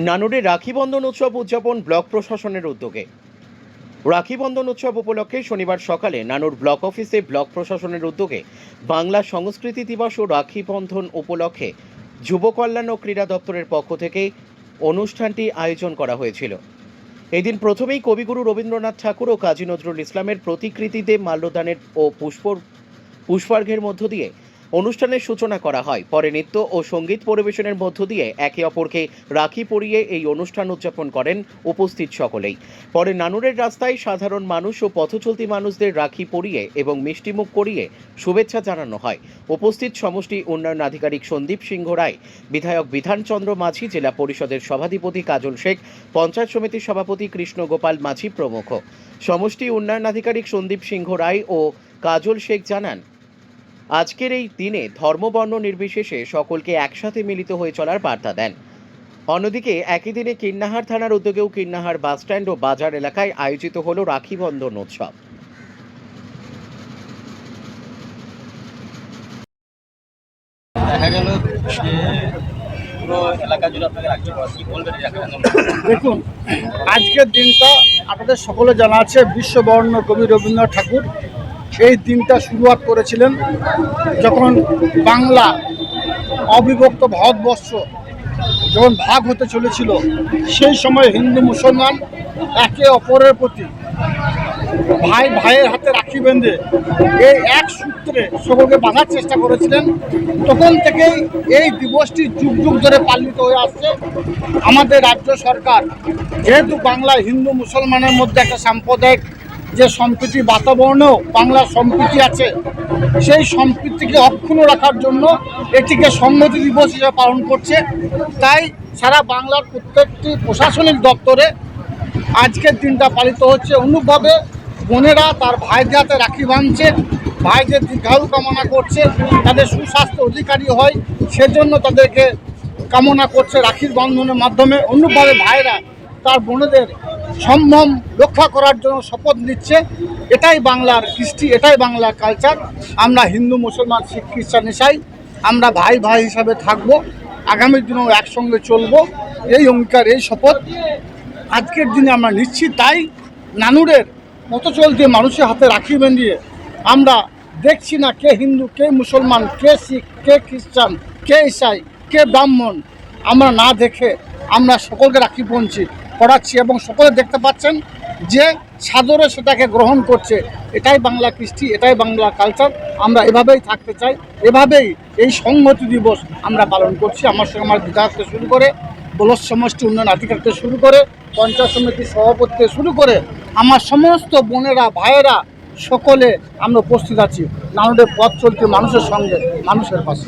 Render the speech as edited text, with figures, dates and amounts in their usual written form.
নানুরে রাখি বন্ধন উৎসব উদযাপন ব্লক প্রশাসনের উদ্যোগে। রাখি বন্ধন উৎসব উপলক্ষে শনিবার সকালে নানুর ব্লক অফিসে ব্লক প্রশাসনের উদ্যোগে বাংলা সংস্কৃতি দিবস ও রাখি বন্ধন উপলক্ষে যুব কল্যাণ ও ক্রীড়া দপ্তরের পক্ষ থেকে অনুষ্ঠানটি আয়োজন করা হয়েছিল। এদিন প্রথমেই কবিগুরু রবীন্দ্রনাথ ঠাকুর ও কাজী নজরুল ইসলামের প্রতিকৃতিতে মাল্যদানের ও পুষ্পার্ঘ্যের মধ্য দিয়ে অনুষ্ঠানের সূচনা করা হয়। পরে নৃত্য ও সঙ্গীত পরিবেশনের মধ্য দিয়ে একে অপরকে রাখি পরিয়ে এই অনুষ্ঠান উদযাপন করেন উপস্থিত সকলেই। পরে নানুরের রাস্তায় সাধারণ মানুষ ও পথচলতি মানুষদের রাখি পরিয়ে এবং মিষ্টিমুখ করিয়ে শুভেচ্ছা জানানো হয়। উপস্থিত সমষ্টি উন্নয়ন আধিকারিক সন্দীপ সিংহ রায়, বিধায়ক বিধানচন্দ্র মাঝি, জেলা পরিষদের সভাধিপতি কাজল শেখ, পঞ্চায়েত সমিতির সভাপতি কৃষ্ণ গোপাল মাঝি প্রমুখ। সমষ্টি উন্নয়ন আধিকারিক সন্দীপ সিংহ রায় ও কাজল শেখ জানান, আজকের এই দিনে ধর্মবর্ণ নির্বিশেষে সকলকে একসাথে মিলিত হয়ে চলার বার্তা দেন। অন্যদিকে একই দিনে কিন্নাহার থানার উদ্যোগেও কিন্নাহার বাসস্ট্যান্ড ও বাজার এলাকায় আয়োজিত হল রাখি বন্ধন উৎসব। দেখা গেল যে পুরো এলাকা জুড়ে আপনাকে রাখি কি বলবেন? দেখুন, আজকের দিনটা আপনাদের সকলে জানা আছে, বিশ্ববরেণ্য কবি রবীন্দ্রনাথ ঠাকুর এই দিনটা শুরুয়াত করেছিলেন যখন বাংলা অবিভক্ত ভারতবর্ষ যখন ভাগ হতে চলেছিল। সেই সময় হিন্দু মুসলমান একে অপরের প্রতি ভাই ভাইয়ের হাতে রাখি বেঁধে এই এক সূত্রে সকলকে বাঁধার চেষ্টা করেছিলেন। তখন থেকেই এই দিবসটি যুগ যুগ ধরে পালিত হয়ে আসছে। আমাদের রাজ্য সরকার যেহেতু বাংলায় হিন্দু মুসলমানের মধ্যে একটা সাম্প্রদায়িক যে সম্প্রীতি বাতাবরণেও বাংলার সম্প্রীতি আছে, সেই সম্প্রীতিকে অক্ষুণ্ণ রাখার জন্য এটিকে সংহতি দিবস হিসেবে পালন করছে। তাই সারা বাংলার প্রত্যেকটি প্রশাসনিক দপ্তরে আজকের দিনটা পালিত হচ্ছে। অনুরূপভাবে বোনেরা তার ভাইদের হাতে রাখি বাঁধছে, ভাইদের দীর্ঘায়ু কামনা করছে, তাদের সুস্বাস্থ্য অধিকারী হয় সেজন্য তাদেরকে কামনা করছে রাখির বন্ধনের মাধ্যমে। অনুরূপভাবে ভাইরা তার বোনেদের সম্ভ্রম রক্ষা করার জন্য শপথ নিচ্ছে। এটাই বাংলার কৃষ্টি, এটাই বাংলার কালচার। আমরা হিন্দু মুসলমান শিখ খ্রিস্টান ইসাই আমরা ভাই ভাই হিসাবে থাকবো, আগামী দিনেও একসঙ্গে চলবো, এই অঙ্গীকার, এই শপথ আজকের দিনে আমরা নিচ্ছি। তাই নানুরের পথচলতি মানুষের হাতে রাখি বেঁধিয়ে আমরা দেখছি না কে হিন্দু, কে মুসলমান, কে শিখ, কে খ্রিস্টান, কে ইসাই, কে ব্রাহ্মণ, আমরা না দেখে আমরা সকলকে রাখি পড়াচ্ছি এবং সকলে দেখতে পাচ্ছেন যে সাদরে সেটাকে গ্রহণ করছে। এটাই বাংলা কৃষ্টি, এটাই বাংলা কালচার। আমরা এভাবেই থাকতে চাই, এভাবেই এই সংহতি দিবস আমরা পালন করছি। আমার সঙ্গে আমার বিধায়ক থেকে শুরু করে ব্লক সমষ্টি উন্নয়ন আধিকারিক থেকে শুরু করে পঞ্চায়েত সমিতির সভাপতি থেকে শুরু করে আমার সমস্ত বোনেরা ভাইয়েরা সকলে আমরা উপস্থিত আছি নানুরের পথ চলতি মানুষের সঙ্গে, মানুষের পাশে।